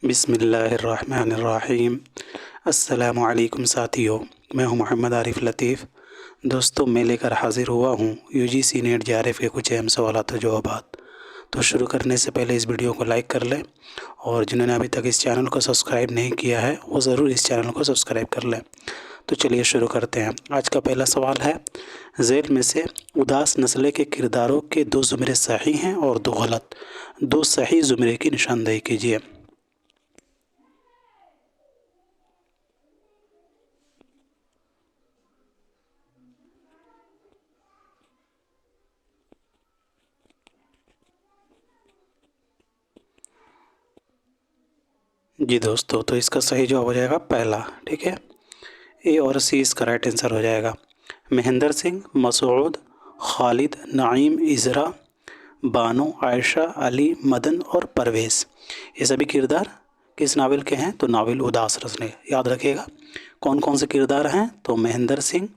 बिस्मिल्लाहिर्रहमानिर्रहीम। अस्सलामुअलैकुम साथियों, मैं हूं मोहम्मद आरिफ लतीफ़। दोस्तों, मैं लेकर हाज़िर हुआ हूं यूजीसी नेट जेआरएफ के कुछ अहम सवालात व जवाबात। तो शुरू करने से पहले इस वीडियो को लाइक कर लें और जिन्होंने अभी तक इस चैनल को सब्सक्राइब नहीं किया है वो ज़रूर इस चैनल को सब्सक्राइब कर लें। तो चलिए शुरू करते हैं। आज का पहला सवाल है, ज़ेल में से उदास नस्ल के किरदारों के 2 ज़ुमरे सही हैं और 2 गलत। 2 सही ज़ुमरे की निशानदेही कीजिए। जी दोस्तों, तो इसका सही जवाब हो जाएगा पहला। ठीक है, ए और सी इसका राइट आंसर हो जाएगा। महेंद्र सिंह, मसूद, खालिद, नाइम, इज़रा, बानो, आयशा, अली, मदन और परवेज़, ये सभी किरदार किस नावल के हैं? तो नावल उदास रचने। याद रखिएगा कौन कौन से किरदार हैं। तो महेंद्र सिंह,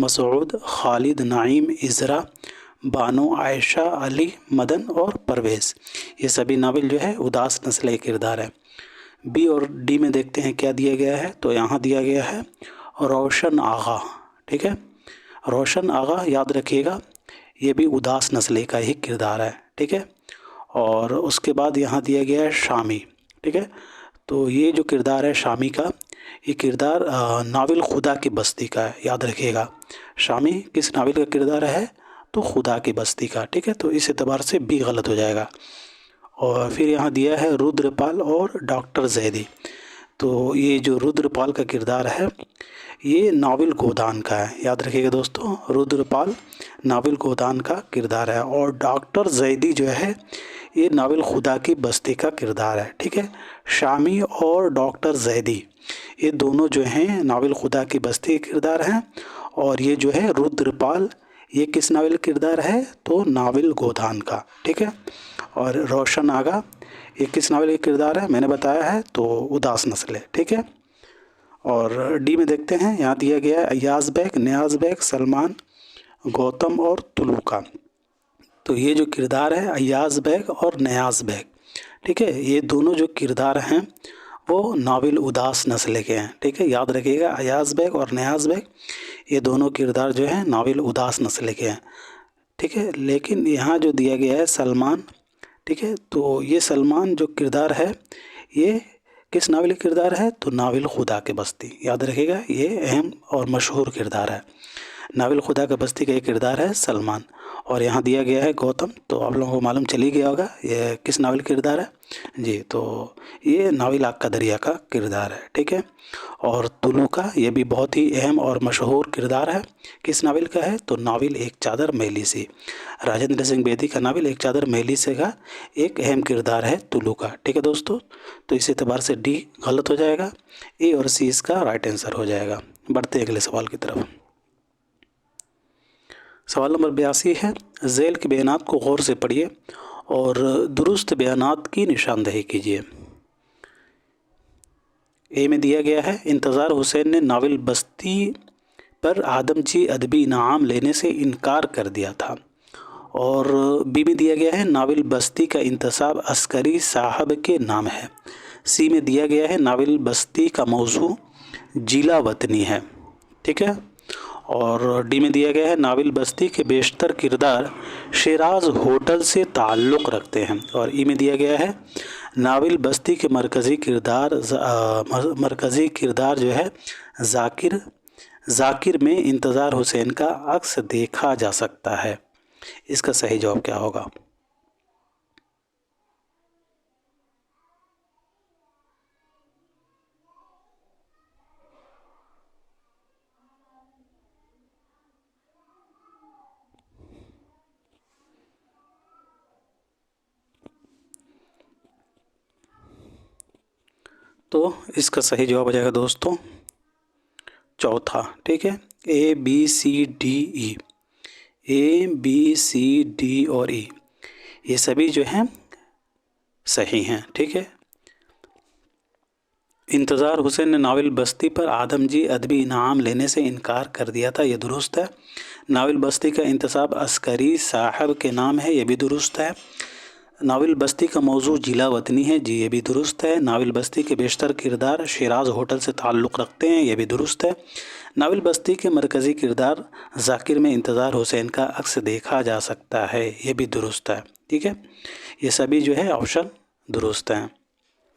मसूद, खालिद, नाइम, इज़रा, बानो, आयशा, अली, मदन और परवेज़, ये सभी नावल जो है उदास नस्ल के किरदार हैं। बी और डी में देखते हैं क्या दिया गया है। तो यहाँ दिया गया है रोशन आगा। ठीक है, रोशन आगा याद रखिएगा, ये भी उदास नस्ल का ही किरदार है। ठीक है, और उसके बाद यहाँ दिया गया है शामी। ठीक है, तो ये जो किरदार है शामी का, ये किरदार नावल खुदा की बस्ती का है। याद रखिएगा शामी किस नावल का किरदार है? तो खुदा की बस्ती का। ठीक है, तो इस एतबार से बी गलत हो जाएगा। और फिर यहाँ दिया है रुद्रपाल और डॉक्टर जैदी। तो ये जो रुद्रपाल का किरदार है ये नावल गोदान का है। याद रखिएगा दोस्तों, रुद्रपाल नावल गोदान का किरदार है और डॉक्टर जैदी जो है ये नावल खुदा की बस्ती का किरदार है। ठीक है, शामी और डॉक्टर जैदी ये दोनों जो हैं नावल खुदा की बस्ती के किरदार हैं। और ये जो है रुद्रपाल ये किस नावल किरदार है? तो नावल गोदान का। ठीक है, और रोशन आगा ये किस नावल का किरदार है? मैंने बताया है, तो उदास नस्ल है। ठीक है, और डी में देखते हैं, यहाँ दिया गया है अयाज बेग, नियाज बेग, सलमान, गौतम और तुलुका। तो ये जो किरदार है अयाज बेग और नियाज बेग, ठीक है, ये दोनों जो किरदार हैं वो नावल उदास नस्ल के हैं। ठीक है, याद रखिएगा अयाज बेग और नियाज बेग ये दोनों किरदार जो हैं नावल उदास नस्ल के हैं। ठीक है, लेकिन यहाँ जो दिया गया है सलमान, ठीक है, तो ये सलमान जो किरदार है ये किस नावल किरदार है? तो नावल खुदा के बस्ती। याद रखिएगा ये अहम और मशहूर किरदार है। नावल खुदा के बस्ती का ये किरदार है सलमान। और यहाँ दिया गया है गौतम, तो आप लोगों को मालूम चली गया होगा ये किस नावल किरदार है। जी, तो ये नावल आग का दरिया का किरदार है। ठीक है, और तुलुका ये भी बहुत ही अहम और मशहूर किरदार है। किस नावल का है? तो नावल एक चादर मैली सी। राजेंद्र सिंह बेदी का नावल एक चादर मैली से का एक अहम किरदार है तुलुका। ठीक है दोस्तों, तो इस एतबार से डी गलत हो जाएगा, ए और सी इसका राइट आंसर हो जाएगा। बढ़ते अगले सवाल की तरफ। सवाल नंबर 82 है, ज़ेल के बयानात को गौर से पढ़िए और दुरुस्त बयानात की निशानदेही कीजिए। ए में दिया गया है इंतज़ार हुसैन ने नावल बस्ती पर आदमची अदबी इनाम लेने से इनकार कर दिया था। और बी में दिया गया है नावल बस्ती का इंतसाब अस्करी साहब के नाम है। सी में दिया गया है नावल बस्ती का मौजू जिला वतनी है। ठीक है, और डी में दिया गया है नावल बस्ती के बेशतर किरदार शिराज होटल से ताल्लुक़ रखते हैं। और ई में दिया गया है नावल बस्ती के मरकज़ी किरदार जो है जाकिर में इंतज़ार हुसैन का अक्स देखा जा सकता है। इसका सही जवाब क्या होगा? तो इसका सही जवाब हो जाएगा दोस्तों चौथा। ठीक है, A B C D E, A B C D और ई ये सभी जो हैं सही हैं। ठीक है, इंतज़ार हुसैन ने नावल बस्ती पर आदमजी अदबी इनाम लेने से इनकार कर दिया था, ये दुरुस्त है। नावल बस्ती का इंतसाब अस्करी साहब के नाम है, ये भी दुरुस्त है। नाविल बस्ती का मौजू जिला वतनी है, जी ये भी दुरुस्त है। नाविल बस्ती के बेशतर किरदार शिराज होटल से ताल्लुक़ रखते हैं, ये भी दुरुस्त है। नाविल बस्ती के मरकज़ी किरदार जाकिर में इंतज़ार हुसैन का अक्स देखा जा सकता है, ये भी दुरुस्त है। ठीक है, ये सभी जो है ऑप्शन दुरुस्त हैं।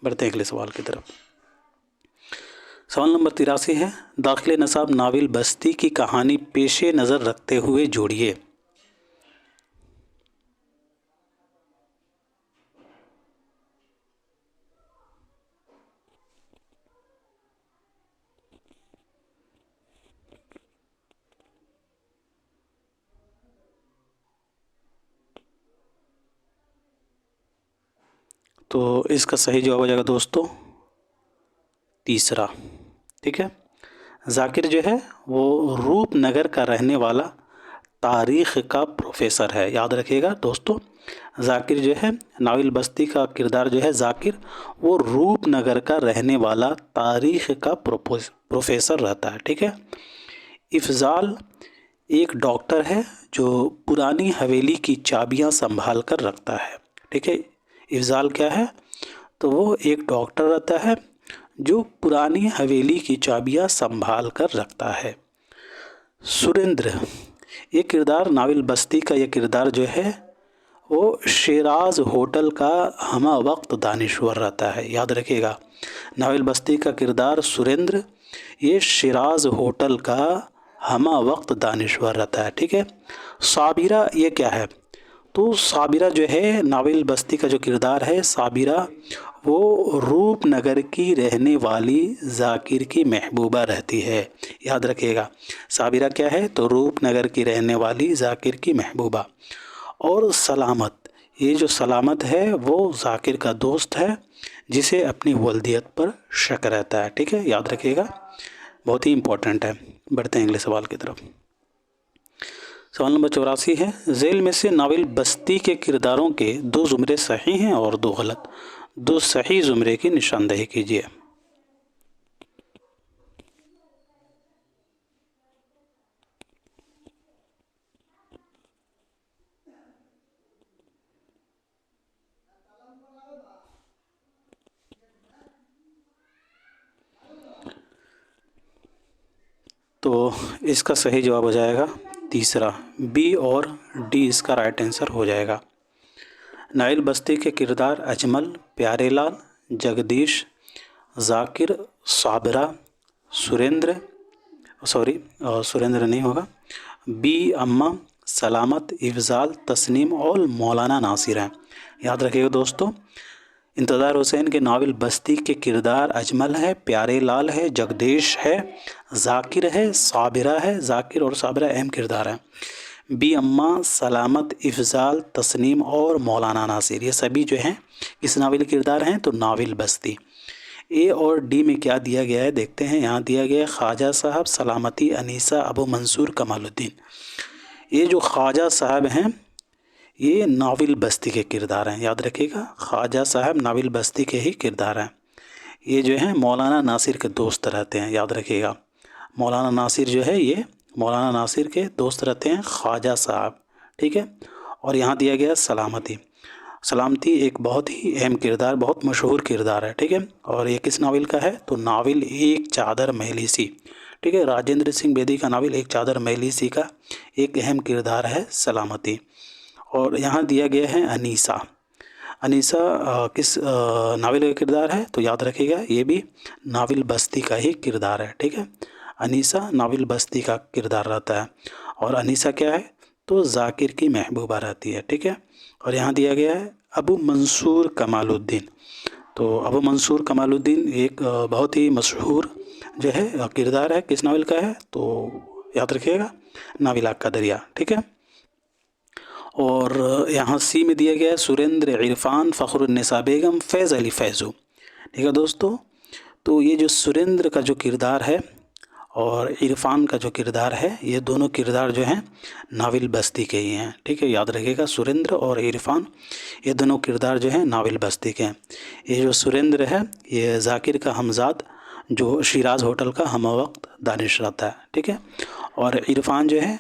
बढ़ते हैं अगले सवाल की तरफ। सवाल नंबर 83 है, दाखिल नसाब नाविल बस्ती की कहानी पेशे नज़र रखते हुए जोड़िए। तो इसका सही जवाब हो जाएगा दोस्तों तीसरा। ठीक है, जाकिर जो है वो रूपनगर का रहने वाला तारीख़ का प्रोफेसर है, याद रखिएगा दोस्तों। जाकिर जो है, नाविल बस्ती का किरदार जो है जाकिर, वो रूपनगर का रहने वाला तारीख़ का प्रोफेसर रहता है। ठीक है, इफ़ज़ाल एक डॉक्टर है जो पुरानी हवेली की चाबियां संभाल कर रखता है। ठीक है, इफ़ज़ाल क्या है, तो वो एक डॉक्टर रहता है जो पुरानी हवेली की चाबियां संभाल कर रखता है। सुरेंद्र, ये किरदार नाविल बस्ती का ये किरदार जो है वो शिराज होटल का हमा वक्त दानिश्वर रहता है, याद रखिएगा। नाविल बस्ती का किरदार सुरेंद्र, ये शिराज होटल का हमा वक्त दानिश्वर रहता है। ठीक है, साबिरा ये क्या है, तो साबिरा जो है नाविल बस्ती का जो किरदार है साबिरा, वो रूपनगर की रहने वाली जाकिर की महबूबा रहती है, याद रखिएगा। साबिरा क्या है, तो रूपनगर की रहने वाली जाकिर की महबूबा। और सलामत, ये जो सलामत है वो जाकिर का दोस्त है जिसे अपनी वल्दियत पर शक रहता है। ठीक है, याद रखिएगा, बहुत ही इम्पोर्टेंट है। बढ़ते हैं अगले सवाल की तरफ। सवाल नंबर 84 है, झेल में से नाविल बस्ती के किरदारों के 2 ज़ुमरे सही हैं और 2 गलत। 2 सही ज़ुमरे की निशानदेही कीजिए। तो इसका सही जवाब हो जाएगा तीसरा, बी और डी इसका राइट आंसर हो जाएगा। नाविल बस्ती के किरदार अजमल, प्यारेलाल, जगदीश, जाकिर, साबिरा, सुरेंद्र, सुरेंद्र नहीं होगा, बी अम्मा, सलामत, इफ़ज़ाल, तस्नीम और मौलाना नासिर हैं। याद रखिएगा दोस्तों, इंतज़ार हुसैन के नावल बस्ती के किरदार अजमल है, प्यारे लाल है, जगदीश है, जाकिर है, साबिरा है। जाकिर और साबिरा अहम किरदार हैं। बी अम्मा, सलामत, इफ़ज़ाल, तस्नीम और मौलाना नासिर, ये सभी जो हैं इस नावल किरदार हैं। तो नावल बस्ती। ए और डी में क्या दिया गया है देखते हैं। यहाँ दिया गया है ख्वाजा साहब, सलामती, अनीसा, अबू मंसूर, कमालुद्दीन। ये जो ख्वाजा साहब हैं ये नाविल बस्ती के किरदार हैं, याद रखिएगा। ख्वाजा साहब नाविल बस्ती के ही किरदार हैं। ये जो है मौलाना नासिर के दोस्त रहते हैं, याद रखिएगा। मौलाना नासिर जो है ये मौलाना नासिर के दोस्त रहते हैं ख्वाजा साहब, ठीक है। और यहाँ दिया गया सलामती। सलामती एक बहुत ही अहम किरदार, बहुत मशहूर किरदार है, ठीक है। और ये किस नावल का है, तो नावल एक चादर महली सी, ठीक है। राजेंद्र सिंह बेदी का नावल एक चादर महली सी का एक अहम किरदार है सलामती। और यहाँ दिया गया है अनीसा। अनीसा किस नावल का किरदार है, तो याद रखिएगा ये भी नावल बस्ती का ही किरदार है, ठीक है। अनीसा नावल बस्ती का किरदार रहता है। और अनीसा क्या है, तो जाकिर की महबूबा रहती है, ठीक है। और यहाँ दिया गया है अबू मंसूर कमालुद्दीन। तो अबू मंसूर कमालुद्दीन एक बहुत ही मशहूर जो है किरदार है, किस नावल का है, तो याद रखिएगा नाविल आग का दरिया, ठीक है। और यहाँ सी में दिया गया है सुरेंद्र, इरफान, फ़खरुन्निसा बेगम, फैज़ अली फैज़ू, ठीक है दोस्तों। तो ये जो सुरेंद्र का जो किरदार है और इरफान का जो किरदार है, ये दोनों किरदार जो हैं नाविल बस्ती के ही हैं, ठीक है। याद रखिएगा सुरेंद्र और इरफान ये दोनों किरदार जो हैं नाविल बस्ती के हैं। ये जो सुरेंद्र है ये जाकिर का हमजाद जो शिराज होटल का हमवक्त दानिश रहता है, ठीक है। और इरफान जो है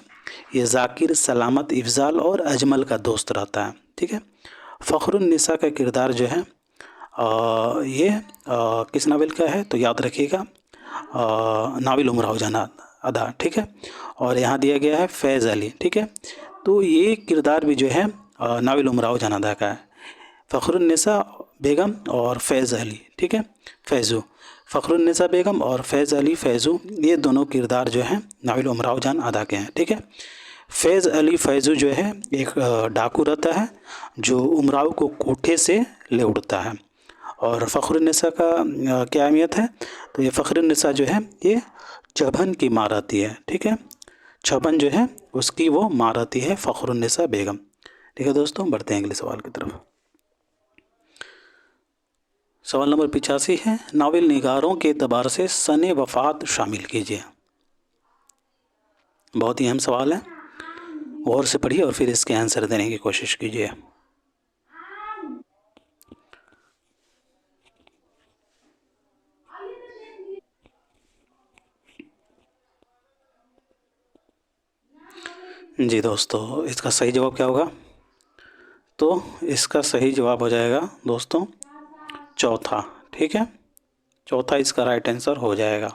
ये जाकिर, सलामत, इफ़ज़ाल और अजमल का दोस्त रहता है, ठीक है। फ़खरुन्निसा का किरदार जो है ये किस नावल का है, तो याद रखिएगा नाविल उमराव जान अदा, ठीक है। और यहाँ दिया गया है फैज़ अली, ठीक है। तो ये किरदार भी जो है नाविल उमराव जान अदा का है, फ़खरुन्निसा बेगम और फैज़ अली, ठीक है। फैज़ू, फ़खरुन्निसा बेगम और फैज़ अली फैज़ू, ये दोनों किरदार जो हैं नाविल उमराव जान अदा के हैं, ठीक है। फैज़ अली फैज़ू जो है एक डाकू रहता है जो उमराव को कोठे से ले उड़ता है। और फ़खरुन्निसा का क्या अहमियत है, तो ये फ़खरुन्निसा जो है ये छबन की माँ रहती है, ठीक है। छबन जो है उसकी वो माँ रहती है फ़खरुन्निसा बेगम, ठीक है दोस्तों। बढ़ते हैं अगले सवाल की तरफ। सवाल नंबर 85 है, नावल निगारों के एतबार से सने वफ़ात शामिल कीजिए। बहुत ही अहम सवाल है, गौर से पढ़िए और फिर इसके आंसर देने की कोशिश कीजिए। जी दोस्तों, इसका सही जवाब क्या होगा, तो इसका सही जवाब हो जाएगा दोस्तों चौथा, ठीक है। चौथा इसका राइट आंसर हो जाएगा।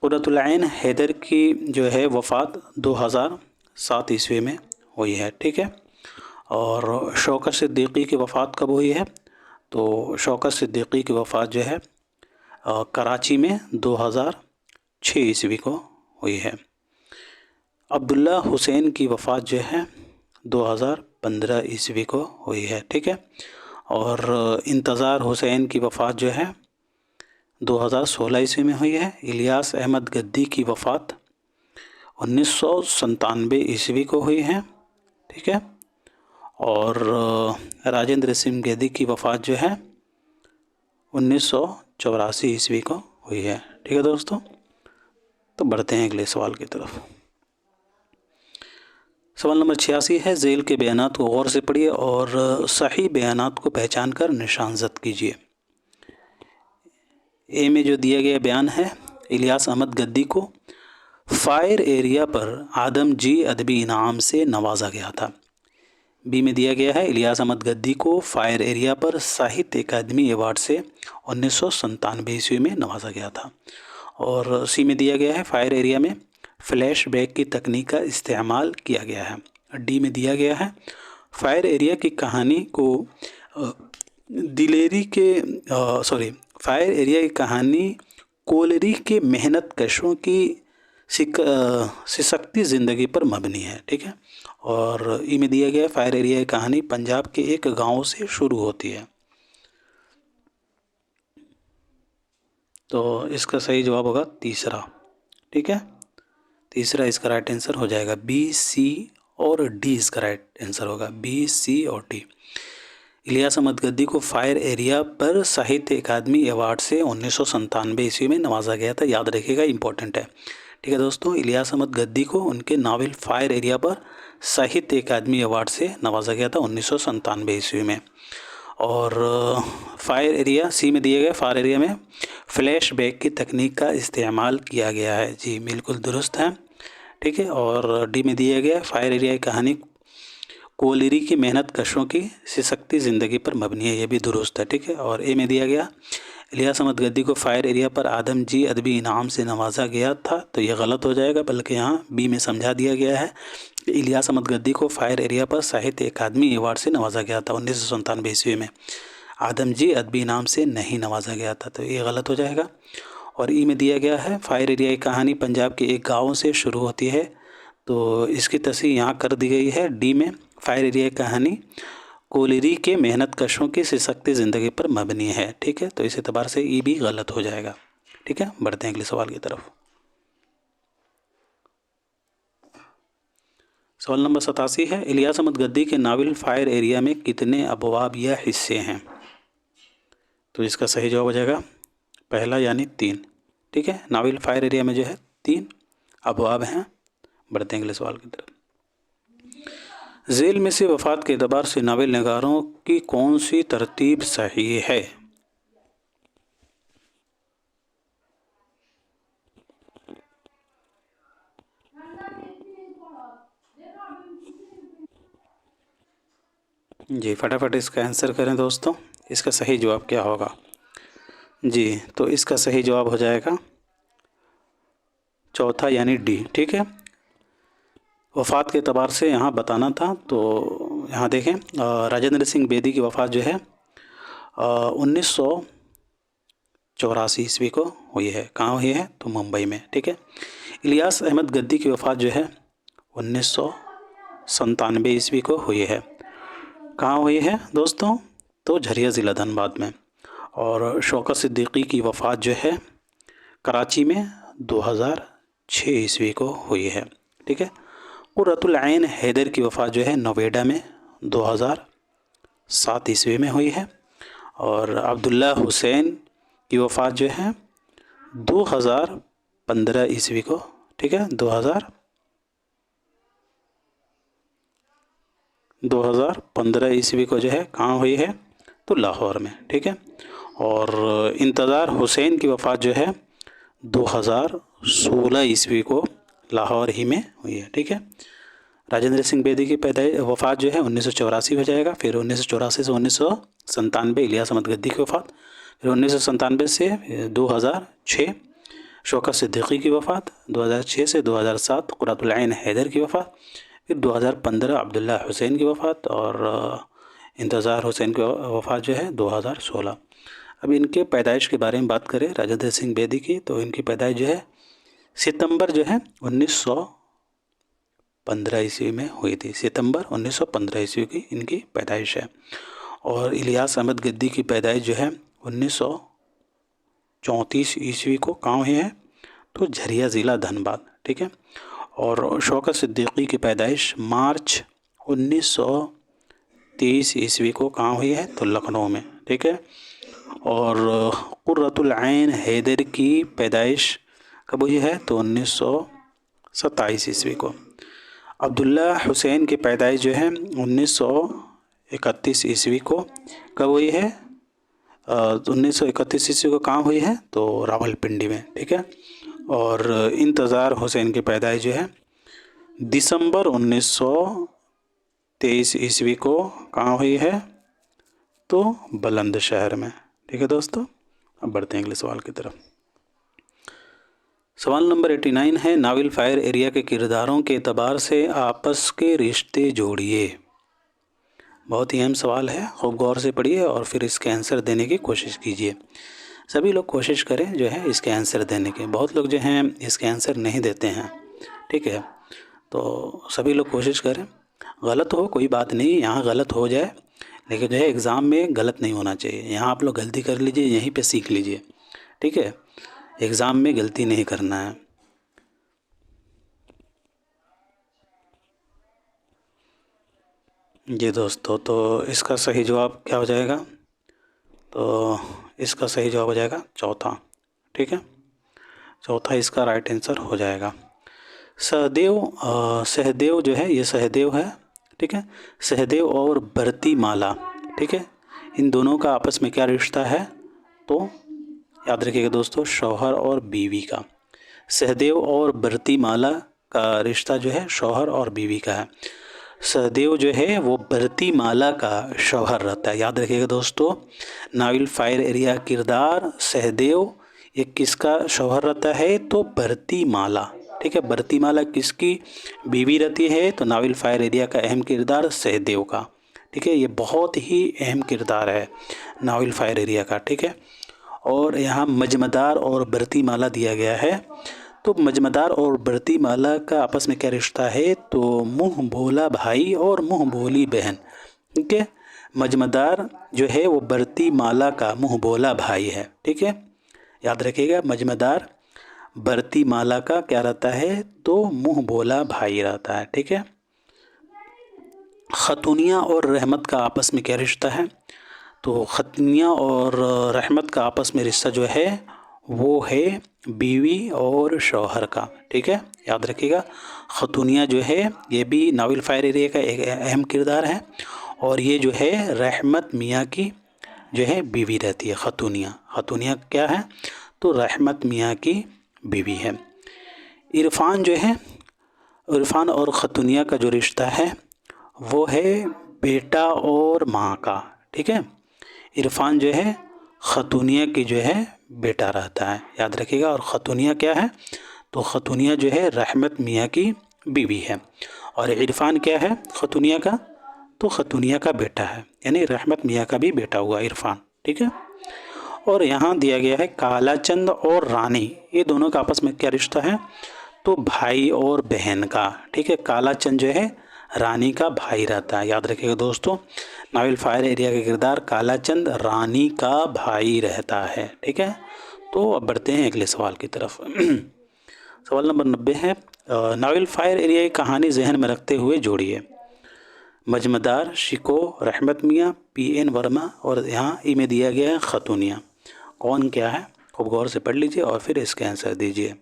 कुर्रतुल ऐन हैदर की जो है वफ़ात 2007 ईस्वी में हुई है, ठीक है। और शौकत सिद्दीकी की वफ़ात कब हुई है, तो शौकत सिद्दीकी की वफ़ात जो है कराची में 2006 ईस्वी को हुई है। अब्दुल्ला हुसैन की वफ़ात जो है 2015 ईस्वी को हुई है, ठीक है। और इंतज़ार हुसैन की वफ़ात जो है 2016 ईस्वी में हुई है। इलियास अहमद गद्दी की वफ़ात 1997 ईस्वी को हुई है, ठीक है। और राजेंद्र सिंह गद्दी की वफ़ात जो है 1984 ईस्वी को हुई है, ठीक है दोस्तों। तो बढ़ते हैं अगले सवाल की तरफ। सवाल नंबर 86 है, झेल के बयानात को गौर से पढ़िए और सही बयानात को पहचान कर निशानजद कीजिए। ए में जो दिया गया बयान है, इलियास अहमद गद्दी को फायर एरिया पर आदम जी अदबी इनाम से नवाजा गया था। बी में दिया गया है, इलियास अहमद गद्दी को फायर एरिया पर साहित्य अकादमी अवार्ड से 1997 ईस्वी में नवाजा गया था। और सी में दिया गया है, फायर एरिया में फ्लैश बैक की तकनीक का इस्तेमाल किया गया है। डी में दिया गया है, फायर एरिया की कहानी को दिलेरी के फायर एरिया की कहानी कोलरी के मेहनत कशों की सिसकती ज़िंदगी पर मबनी है, ठीक है। और ई में दिया गया है, फायर एरिया की कहानी पंजाब के एक गांव से शुरू होती है। तो इसका सही जवाब होगा तीसरा, ठीक है। तीसरा इसका राइट आंसर हो जाएगा। बी, सी और डी इसका राइट आंसर होगा, बी, सी और डी। इलियास अहमद गद्दी को फायर एरिया पर साहित्य अकादमी अवार्ड से 1997 ईस्वी में नवाजा गया था, याद रखिएगा, इंपॉर्टेंट है, ठीक है दोस्तों। इलियास अहमद गद्दी को उनके नावल फायर एरिया पर साहित्य अकादमी अवार्ड से नवाजा गया था 1997 ईस्वी में। और फायर एरिया, सी में दिए गए, फायर एरिया में फ्लैश बैक की तकनीक का इस्तेमाल किया गया है, जी बिल्कुल दुरुस्त है, ठीक है। और डी में दिया गया, फायर एरिया की कहानी कोलिरी की मेहनत कशों की सिसकती ज़िंदगी पर मबनी है, ये भी दुरुस्त है, ठीक है। और ए में दिया गया, इलियास अहमद गद्दी को फायर एरिया पर आदम जी अदबी इनाम से नवाजा गया था, तो ये गलत हो जाएगा, बल्कि यहाँ बी में समझा दिया गया है कि इलियास अहमद गद्दी को फायर एरिया पर साहित्य अकादमी अवार्ड से नवाजा गया था 1997 ईस्वी में, आदम जी अदबी इनाम से नहीं नवाजा गया था, तो ये गलत हो जाएगा। और ई में दिया गया है, फायर एरिया की कहानी पंजाब के एक गाँव से शुरू होती है, तो इसकी तस्वीर यहाँ कर दी गई है डी में, फायर एरिया की कहानी कोलिरी के मेहनत कशों की सिसकती ज़िंदगी पर मबनी है, ठीक है। तो इस एतबार से ई भी गलत हो जाएगा, ठीक है। बढ़ते हैं अगले सवाल की तरफ। सवाल नंबर 87 है, इलियास अहमद गद्दी के नावल फायर एरिया में कितने अबवाब या हिस्से हैं, तो इसका सही जवाब हो जाएगा पहला यानी 3, ठीक है। नावल फायर एरिया में जो है 3 अबवाब हैं। बढ़ते हैं अगले सवाल की तरफ। झेल में से वफ़ात के एतबार से नावल नगारों की कौन सी तरतीब सही है, जी फटाफट इसका आंसर करें दोस्तों, इसका सही जवाब क्या होगा। जी तो इसका सही जवाब हो जाएगा चौथा यानी डी। ठीक है, वफ़ात के एतबार से यहाँ बताना था, तो यहाँ देखें राजेंद्र सिंह बेदी की वफ़ात जो है 1984 ईस्वी को हुई है। कहाँ हुई है, तो मुंबई में। ठीक है, इलियास अहमद गद्दी की वफ़ात जो है 1997 ईस्वी को हुई है। कहाँ हुई है दोस्तों, तो झरिया ज़िला धनबाद में। और शौकत सिद्दीकी की वफ़ात जो है कराची में 2006 ईस्वी को हुई है। ठीक है, कुर्रतुल ऐन हैदर की वफ़ात जो है नोएडा में 2007 ईस्वी में हुई है। और अब्दुल्ला हुसैन की वफ़ात जो है 2015 ईस्वी को। ठीक है, 2015 ईस्वी को जो है कहाँ हुई है, तो लाहौर में। ठीक है, और इंतज़ार हुसैन की वफ़ात जो है 2016 ईस्वी को लाहौर ही में हुई है। ठीक है, राजेंद्र सिंह बेदी की वफ़ात जो है 1984 हो जाएगा। फिर 1984 से 1997 इलियास अहमद गद्दी की वफ़ात। फिर 1997 से 2006 शौकत सिद्दीकी की वफ़ात। 2006 से 2007 कुर्रतुल ऐन हैदर की वफ़ात। फिर 2015 अब्दुल्ला हुसैन की वफ़ात। और इंतज़ार हुसैन की वफ़ात जो है 2016। अब इनके पैदाइश के बारे में बात करें राजेंद्र सिंह बेदी की, तो इनकी पैदाइश जो है सितंबर जो है 1915 ईस्वी में हुई थी। सितंबर 1915 ईस्वी की इनकी पैदाइश है। और इलियास अहमद गद्दी की पैदाइश जो है 1934 ईस्वी को कहाँ हुई है, तो झरिया ज़िला धनबाद। ठीक है, और शौकत सिद्दीकी की पैदाइश मार्च 1923 ईस्वी को कहाँ हुई है, तो लखनऊ में। ठीक है, और कुर्रतुल ऐन हैदर की पैदाइश कब हुई है, तो 1927 ईस्वी को। अब्दुल्ला हुसैन की पैदाइश जो है 1931 ईस्वी को कब हुई है, 1931 ईस्वी को कहाँ हुई है, तो रावलपिंडी में। ठीक है, और इंतज़ार हुसैन की पैदाइश जो है दिसंबर 1923 ईस्वी को कहाँ हुई है, तो बुलंदशहर में। ठीक है दोस्तों, अब बढ़ते हैं अगले सवाल की तरफ। सवाल नंबर 89 है, नावल फायर एरिया के किरदारों के एतबार से आपस के रिश्ते जोड़िए। बहुत ही अहम सवाल है, खूब गौर से पढ़िए और फिर इसके आंसर देने की कोशिश कीजिए। सभी लोग कोशिश करें जो है इसके आंसर देने के। बहुत लोग जो हैं इसके आंसर नहीं देते हैं। ठीक है, तो सभी लोग कोशिश करें। गलत हो कोई बात नहीं, यहाँ गलत हो जाए, लेकिन जो है एग्ज़ाम में गलत नहीं होना चाहिए। यहाँ आप लोग गलती कर लीजिए, यहीं पे सीख लीजिए। ठीक है, एग्ज़ाम में गलती नहीं करना है। जी दोस्तों, तो इसका सही जवाब क्या हो जाएगा, तो इसका सही जवाब हो जाएगा चौथा। ठीक है, चौथा इसका राइट आंसर हो जाएगा। सहदेव जो है, ये सहदेव है। ठीक है, सहदेव और बरतीमाला। ठीक है, इन दोनों का आपस में क्या रिश्ता है, तो याद रखिएगा दोस्तों, शौहर और बीवी का। सहदेव और बरतीमाला का रिश्ता जो है शौहर और बीवी का है। सहदेव जो है वो बरतीमाला का शौहर रहता है। याद रखिएगा दोस्तों, नावल फायर एरिया किरदार सहदेव, ये किसका शौहर रहता है, तो बरतीमाला। ठीक है, बरतीमाला किसकी बीवी रहती है, तो नावल फायर एरिया का अहम किरदार सहदेव का। ठीक है, ये बहुत ही अहम किरदार है नावल फायर एरिया का। ठीक है, और यहाँ मजमदार और बरतीमाला दिया गया है। तो मजमदार और बरतीमाला का आपस में क्या रिश्ता है, तो मुँह भोला भाई और मुँह भोली बहन। ठीक है, मजमदार जो है वो बरतीमाला का मुँह भोला भाई है। ठीक है, याद रखिएगा, मजमदार बरतीमाला का क्या रहता है, तो मुँह भोला भाई रहता है। ठीक है, खतूनिया और रहमत का आपस में क्या रिश्ता है, तो खतूनिया और रहमत का आपस में रिश्ता जो है वो है बीवी और शौहर का। ठीक है, याद रखिएगा, खतूनिया जो है ये भी नावल फायर एरिया का एक अहम किरदार है, और ये जो है रहमत मियाँ की जो है बीवी रहती है। खतूनिया क्या है, तो रहमत मियाँ की बीवी है। इरफान जो है, इरफान और खतूनिया का जो रिश्ता है वो है बेटा और माँ का, ठीक है। इरफान जो है खतूनिया की जो है बेटा रहता है, याद रखिएगा। और खतूनिया क्या है, तो खतूनिया जो है रहमत मियाँ की बीवी है, और इरफान क्या है खतूनिया का, तो खतूनिया का बेटा है, यानी रहमत मियाँ का भी बेटा हुआ इरफान, ठीक है। और यहाँ दिया गया है कालाचंद और रानी, ये दोनों का आपस में क्या रिश्ता है, तो भाई और बहन का, ठीक है। कालाचंद जो है रानी का भाई रहता है, याद रखिएगा दोस्तों। नावल फायर एरिया का किरदार कालाचंद रानी का भाई रहता है, ठीक है। तो अब बढ़ते हैं अगले सवाल की तरफ। सवाल नंबर 90 है, नावल फायर एरिया की कहानी जहन में रखते हुए जोड़िए। मजमदार, शिको, रहमत मियाँ, पी.एन. वर्मा, और यहाँ ई में दिया गया है खतूनिया। कौन क्या है खूब गौर से पढ़ लीजिए और फिर इसका आंसर दीजिए।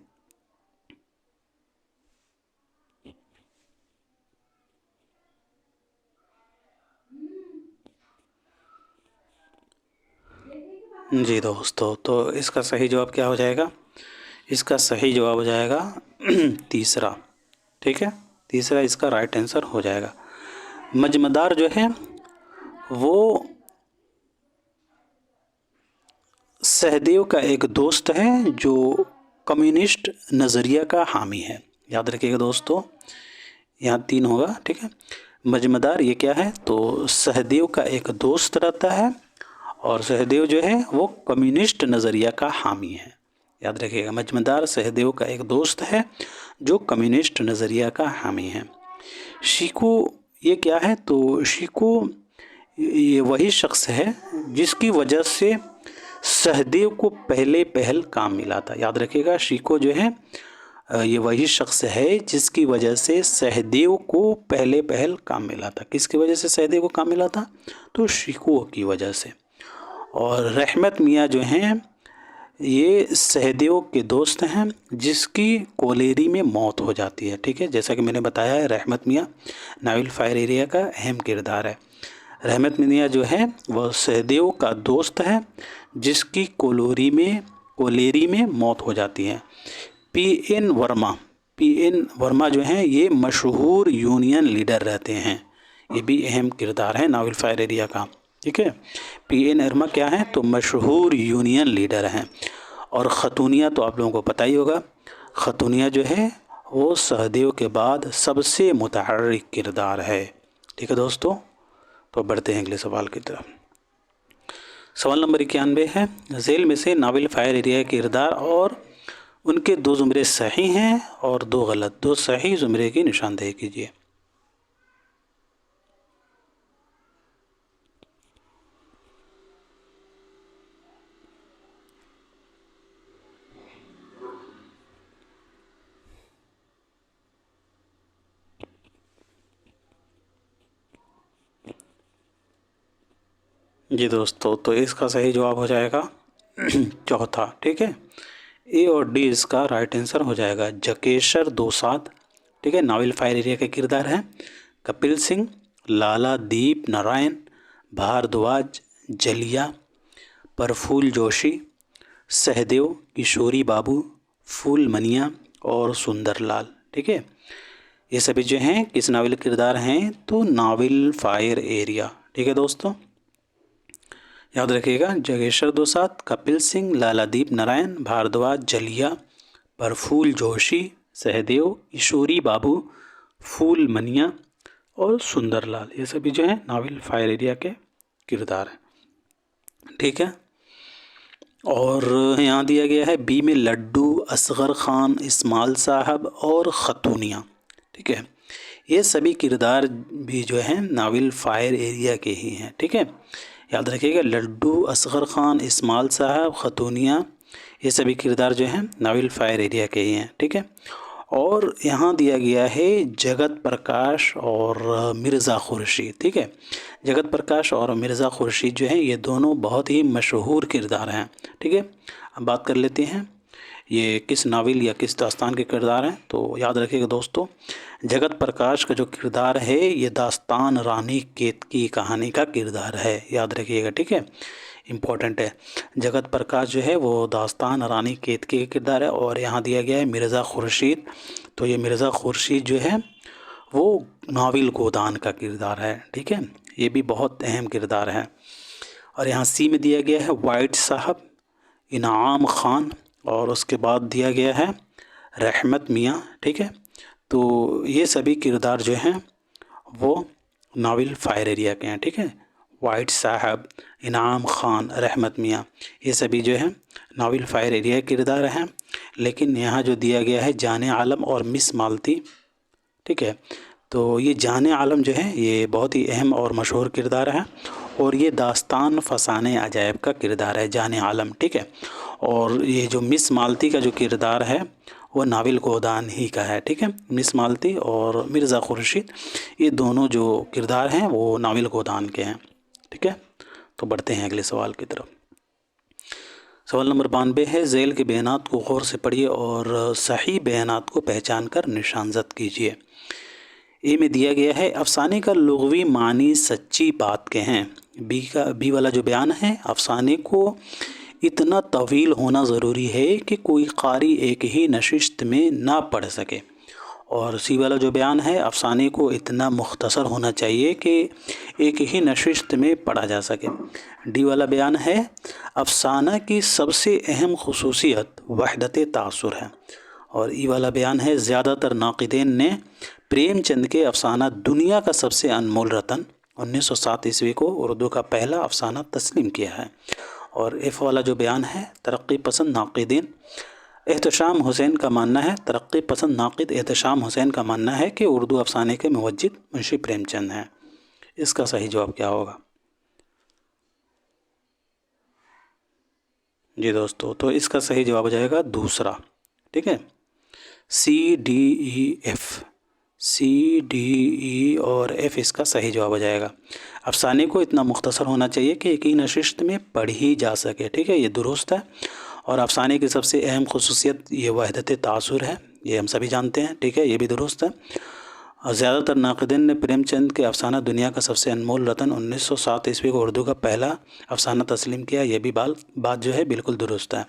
जी दोस्तों, तो इसका सही जवाब क्या हो जाएगा, इसका सही जवाब हो जाएगा तीसरा, ठीक है। तीसरा इसका राइट आंसर हो जाएगा। मजमदार जो है वो सहदेव का एक दोस्त है जो कम्युनिस्ट नज़रिया का हामी है, याद रखिएगा दोस्तों। यहाँ 3 होगा, ठीक है। मजमदार ये क्या है, तो सहदेव का एक दोस्त रहता है, और सहदेव जो है वो कम्युनिस्ट नज़रिया का हामी है, याद रखिएगा। मजमदार सहदेव का एक दोस्त है जो कम्युनिस्ट नज़रिया का हामी है। शिको ये क्या है, तो शिको ये वही शख्स है जिसकी वजह से सहदेव को पहल काम मिला था, याद रखिएगा। शिको जो है ये वही शख्स है जिसकी वजह से सहदेव को पहल काम मिला था। किसकी वजह से सहदेव को काम मिला था, तो शिको की वजह से। और रहमत मियाँ जो हैं ये सहदेव के दोस्त हैं जिसकी कोलेरी में मौत हो जाती है, ठीक है। जैसा कि मैंने बताया है, रहमत मियाँ नावल फायर एरिया का अहम किरदार है। रहमत मियाँ जो है वह सहदेव का दोस्त है जिसकी कोलेरी में मौत हो जाती है। पी.एन. वर्मा जो हैं ये मशहूर यूनियन लीडर रहते हैं, ये भी अहम किरदार है नावल फायर एरिया का, ठीक है। पी.एन. वर्मा क्या है, तो मशहूर यूनियन लीडर हैं। और खतूनिया तो आप लोगों को पता ही होगा, खतूनिया जो है वो सहदेव के बाद सबसे मुतहर्रिक किरदार है, ठीक है दोस्तों। तो बढ़ते हैं अगले सवाल की तरफ। सवाल नंबर 91 है, झेल में से नावल फायर एरिया के किरदार और उनके 2 ज़ुमरे सही हैं और 2 गलत, 2 सही ज़ुमरे की निशानदेही कीजिए। जी दोस्तों, तो इसका सही जवाब हो जाएगा चौथा, ठीक है। ए और डी इसका राइट आंसर हो जाएगा। जकेशर दोसाद, ठीक है, नावल फायर एरिया का किरदार है। कपिल सिंह, लाला दीप नारायण, भारद्वाज जलिया, प्रफुल्ल जोशी, सहदेव, किशोरी बाबू, फूल मनिया और सुंदरलाल, ठीक है। ये सभी जो हैं किस नावल के किरदार हैं, तो नावल फायर एरिया, ठीक है दोस्तों। याद रखिएगा, जगेश्वर दोसाद, कपिल सिंह, लालादीप नारायण, भारद्वाज जलिया, प्रफुल्ल जोशी, सहदेव, किशोरी बाबू, फूल मनिया और सुंदरलाल, ये सभी जो है नावल फायर एरिया के किरदार हैं, ठीक है। और यहाँ दिया गया है बी में लड्डू, असगर खान, इस्माइल साहब और खतूनिया, ठीक है। ये सभी किरदार भी जो हैं नावल फायर एरिया के ही हैं, ठीक है। याद रखिएगा, लड्डू, असगर खान, इस्माइल साहब, खतूनिया, ये सभी किरदार जो हैं नावल फायर एरिया के ही हैं, ठीक है। और यहाँ दिया गया है जगत प्रकाश और मिर्ज़ा खुर्शीद, ठीक है। जगत प्रकाश और मिर्ज़ा खुर्शीद जो हैं ये दोनों बहुत ही मशहूर किरदार हैं, ठीक है। अब बात कर लेते हैं ये किस नावल या किस दास्तान के किरदार हैं। तो याद रखिएगा दोस्तों, जगत प्रकाश का जो किरदार है ये दास्तान रानी केत की कहानी का किरदार है, याद रखिएगा, ठीक है, इम्पोर्टेंट है। जगत प्रकाश जो है वो दास्तान रानी केतकी का किरदार है। और यहाँ दिया गया है मिर्ज़ा खुर्शीद, तो ये मिर्ज़ा खुर्शीद जो है वो नाविल गोदान का किरदार है, ठीक है। ये भी बहुत अहम किरदार है। और यहाँ सी में दिया गया है वाइट साहब, इनाम खान, और उसके बाद दिया गया है रहमत मियाँ। ठीक है, तो ये सभी किरदार जो हैं वो नावल फायर एरिया के हैं। ठीक है, वाइट साहब, इनाम खान, रहमत मियाँ, ये सभी जो है नावल फायर एरिया के किरदार हैं। लेकिन यहाँ जो दिया गया है जाने आलम और मिस मालती, ठीक है, तो ये जाने आलम जो है ये बहुत ही अहम और मशहूर किरदार है, और ये दास्तान फसाने अजायब का किरदार है जाने आलम। ठीक है, और ये जो मिस मालती का जो किरदार है वो नाविल गोदान ही का है। ठीक है, मिस मालती और मिर्ज़ा खुर्शीद, ये दोनों जो किरदार हैं वो नाविल गोदान के हैं। ठीक है, तो बढ़ते हैं अगले सवाल की तरफ। सवाल नंबर 92 है, झेल के बयानात को गौर से पढ़िए और सही बयानात को पहचान कर निशानजद कीजिए। ए में दिया गया है अफसाने का लुग़वी मानी सच्ची बात के हैं। बी वाला जो बयान है, अफसाने को इतना तवील होना ज़रूरी है कि कोई कारी एक ही नशिस्त में ना पढ़ सके। और सी वाला जो बयान है, अफसाने को इतना मुख्तसर होना चाहिए कि एक ही नशिस्त में पढ़ा जा सके। डी वाला बयान है अफसाना की सबसे अहम खुसूसियत वहदत तासुर है। और ई वाला बयान है ज़्यादातर नाक़िदीन ने प्रेमचंद के अफसाना दुनिया का सबसे अनमोल रतन 1907 ईस्वी को उर्दू का पहला अफसाना तस्लीम किया है। और एफ़ वाला जो बयान है, तरक्की पसंद नाक़िदीन एहतशाम हुसैन का मानना है, तरक्की पसंद नाक़िद एहतशाम हुसैन का मानना है कि उर्दू अफसाने के मुवज्जिद मुंशी प्रेमचंद हैं। इसका सही जवाब क्या होगा जी दोस्तों? तो इसका सही जवाब हो जाएगा दूसरा। ठीक है, C D E F, C D E और एफ़ इसका सही जवाब हो जाएगा। अफसाने को इतना मुख्तसर होना चाहिए कि एक ही नशिस्त में पढ़ी जा सके। ठीक है, ये दुरुस्त है। और अफसाने की सबसे अहम खुसूसियत ये वहदत तासुर है, ये हम सभी जानते हैं। ठीक है, ये भी दुरुस्त है। ज़्यादातर नाक़िदीन ने प्रेमचंद के अफसाना दुनिया का सबसे अनमोल रतन 1907 ईस्वी को उर्दू का पहला अफसाना तस्लीम किया, ये भी बात जो है बिल्कुल दुरुस्त है।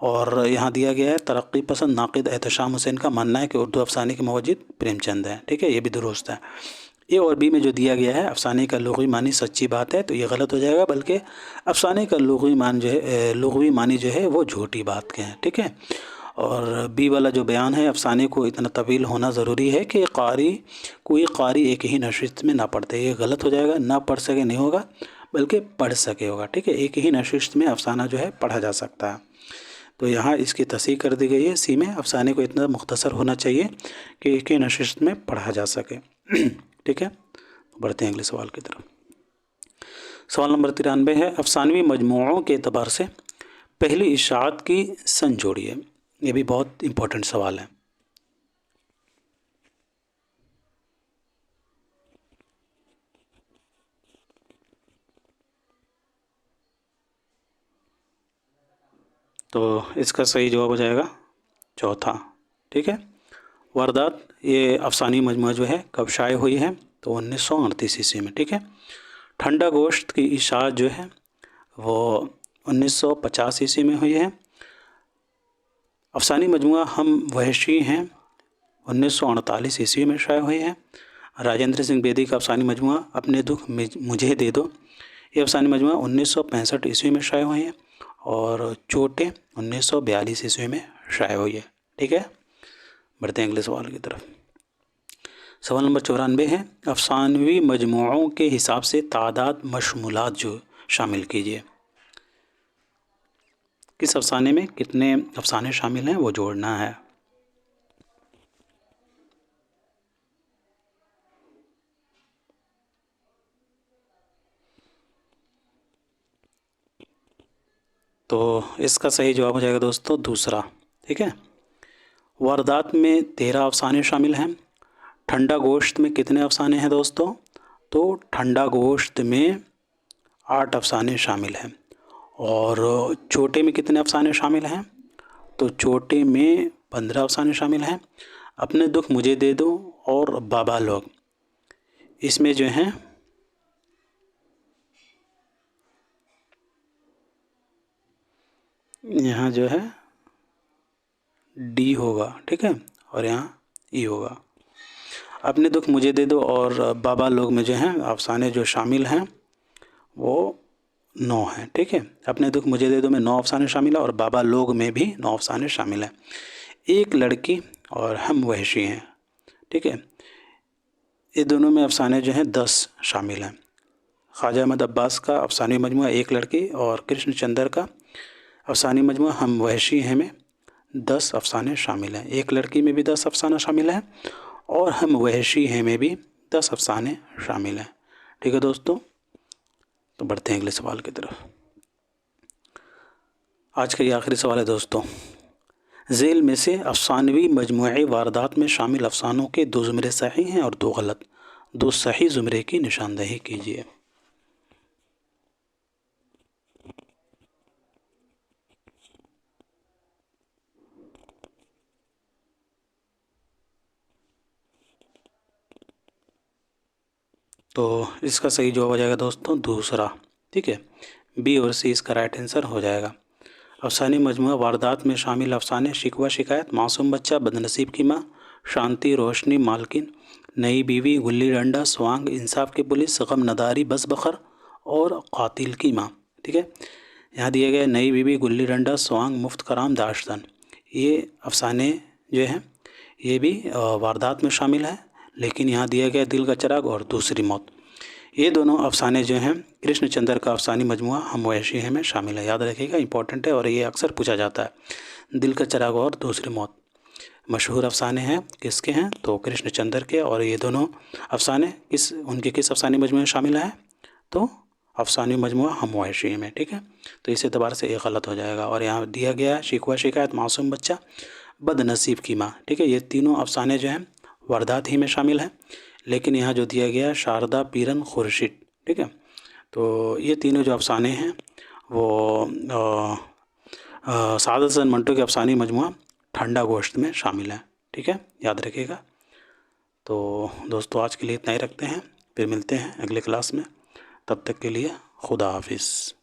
और यहाँ दिया गया है तरक्की पसंद नाक़िद एहतशाम हुसैन का मानना है कि उर्दू अफसाने के मुवज्जिद प्रेमचंद है। ठीक है, ये भी दुरुस्त है। ए और बी में जो दिया गया है अफसाने का लुग़वी मानी सच्ची बात है, तो ये गलत हो जाएगा, बल्कि अफसाने का लुग़वी मान जो है लुग़वी मानी जो है वो झूठी बात के हैं। ठीक है, और बी वाला जो बयान है अफसाने को इतना तवील होना ज़रूरी है कि कोई कारी एक ही नशिस्त में ना पढ़ते, ये गलत हो जाएगा। ना पढ़ सके नहीं होगा, बल्कि पढ़ सके होगा। ठीक है, एक ही नशिस्त में अफसाना जो है पढ़ा जा सकता है। तो यहाँ इसकी तस्हीह कर दी गई है सी में, अफसाने को इतना मुख्तसर होना चाहिए कि एक ही नशिस्त में पढ़ा जा सके। ठीक है, बढ़ते हैं अगले सवाल की तरफ। सवाल नंबर 93 है, अफसानवी मजमूओं के एतबार से पहली इशाअत की सन जोड़िए। ये भी बहुत इम्पोर्टेंट सवाल है। तो इसका सही जवाब हो जाएगा चौथा। ठीक है, वारदात ये अफसानी मजमूआ जो है कब शाये हुई है? तो 1938 ईस्वी में। ठीक है, ठंडा गोश्त की इशाअत जो है वो 1950 ईस्वी में हुई है। अफसानी मजमूआ हम वहशी हैं 1948 ईस्वी में शाये हुई है। राजेंद्र सिंह बेदी का अफसानी मजमूआ अपने दुख मुझे दे दो, ये अफसानी मजमूआ 1965 ईस्वी में शाये हुई है। और चोटें 1942 ईस्वी में शाये हुई है। ठीक है, बढ़ते हैं अगले सवाल की तरफ। सवाल नंबर 94 है, अफसानवी मजमूओं के हिसाब से तादाद मशमूलात जो शामिल कीजिए। किस अफसाने में कितने अफसाने शामिल हैं वो जोड़ना है। तो इसका सही जवाब हो जाएगा दोस्तों दूसरा। ठीक है, वारदात में 13 अफसाने शामिल हैं। ठंडा गोश्त में कितने अफसाने हैं दोस्तों? तो ठंडा गोश्त में 8 अफसाने शामिल हैं। और चोटे में कितने अफसाने शामिल हैं? तो चोटे में 15 अफसाने शामिल हैं। अपने दुख मुझे दे दो और बाबा लोग, इसमें जो हैं यहाँ जो है डी होगा। ठीक है, और यहाँ ई होगा। अपने दुख मुझे दे दो और बाबा लोग में जो हैं अफसाने जो शामिल हैं वो 9 हैं। ठीक है, अपने दुख मुझे दे दो में 9 अफसाने शामिल हैं और बाबा लोग में भी 9 अफसाने शामिल हैं। एक लड़की और हम वहशी हैं। ठीक है, ये दोनों में अफसाने जो हैं 10 शामिल हैं। ख्वाजा अहमद अब्बास का अफसानी मजमूआ एक लड़की और कृष्ण चंद्र का अफसानी मजमूआ हम वहशी हैं में 10 अफसाने शामिल हैं। एक लड़की में भी 10 अफसाना शामिल हैं और हम वहशी हैं में भी 10 अफसाने शामिल हैं। ठीक है दोस्तों, तो बढ़ते हैं अगले सवाल की तरफ। आज का ये आखिरी सवाल है दोस्तों, झेल में से अफसानवी मजमूई वारदात में शामिल अफसानों के 2 ज़ुमरे सही हैं और 2 गलत। 2 सही ज़ुमरे की निशानदही कीजिए। तो इसका सही जवाब हो जाएगा दोस्तों दूसरा। ठीक है, बी और सी इसका राइट आंसर हो जाएगा। अफसानी मजमूआ वारदात में शामिल अफसाने शिकवा शिकायत, मासूम बच्चा, बदनसीब की माँ, शांति, रोशनी, मालकिन, नई बीवी, गुल्ली डंडा, स्वांग, इंसाफ की पुलिस, गम नदारी, बस बखर और कातिल की माँ। ठीक है, यहाँ दिए गए नई बीवी, गुल्ली डंडा, स्वांग, मुफ्त कराम, दाश्तन, ये अफसाने जो हैं ये भी वारदात में शामिल है, लेकिन यहाँ दिया गया दिल का चिराग और दूसरी मौत, ये दोनों अफसाने जो हैं कृष्ण चंद्र का अफसानी मजमूआ हम वहशी हैं में शामिल है। याद रखिएगा, इंपॉर्टेंट है और ये अक्सर पूछा जाता है। दिल का चिराग और दूसरी मौत मशहूर अफसाने हैं, किसके हैं तो कृष्ण चंद्र के, और ये दोनों अफसाने किस अफसानी मजमूए में शामिल हैं तो अफसानी मजमूआ हम वहशी में। ठीक है, तो इस एतबार से एक गलत हो जाएगा। और यहाँ दिया गया शिकवा शिकायत, मासूम बच्चा, बदनसीब की माँ। ठीक है, ये तीनों अफसाने जो हैं वारदात ही में शामिल हैं, लेकिन यहाँ जो दिया गया शारदा, पीरन, खुर्शीद। ठीक है, तो ये तीनों जो अफसाने हैं वो सादत हसन मंटो के अफसानी मजमूआ ठंडा गोश्त में शामिल है। ठीक है, याद रखिएगा। तो दोस्तों आज के लिए इतना ही रखते हैं, फिर मिलते हैं अगले क्लास में। तब तक के लिए खुदा हाफिज़।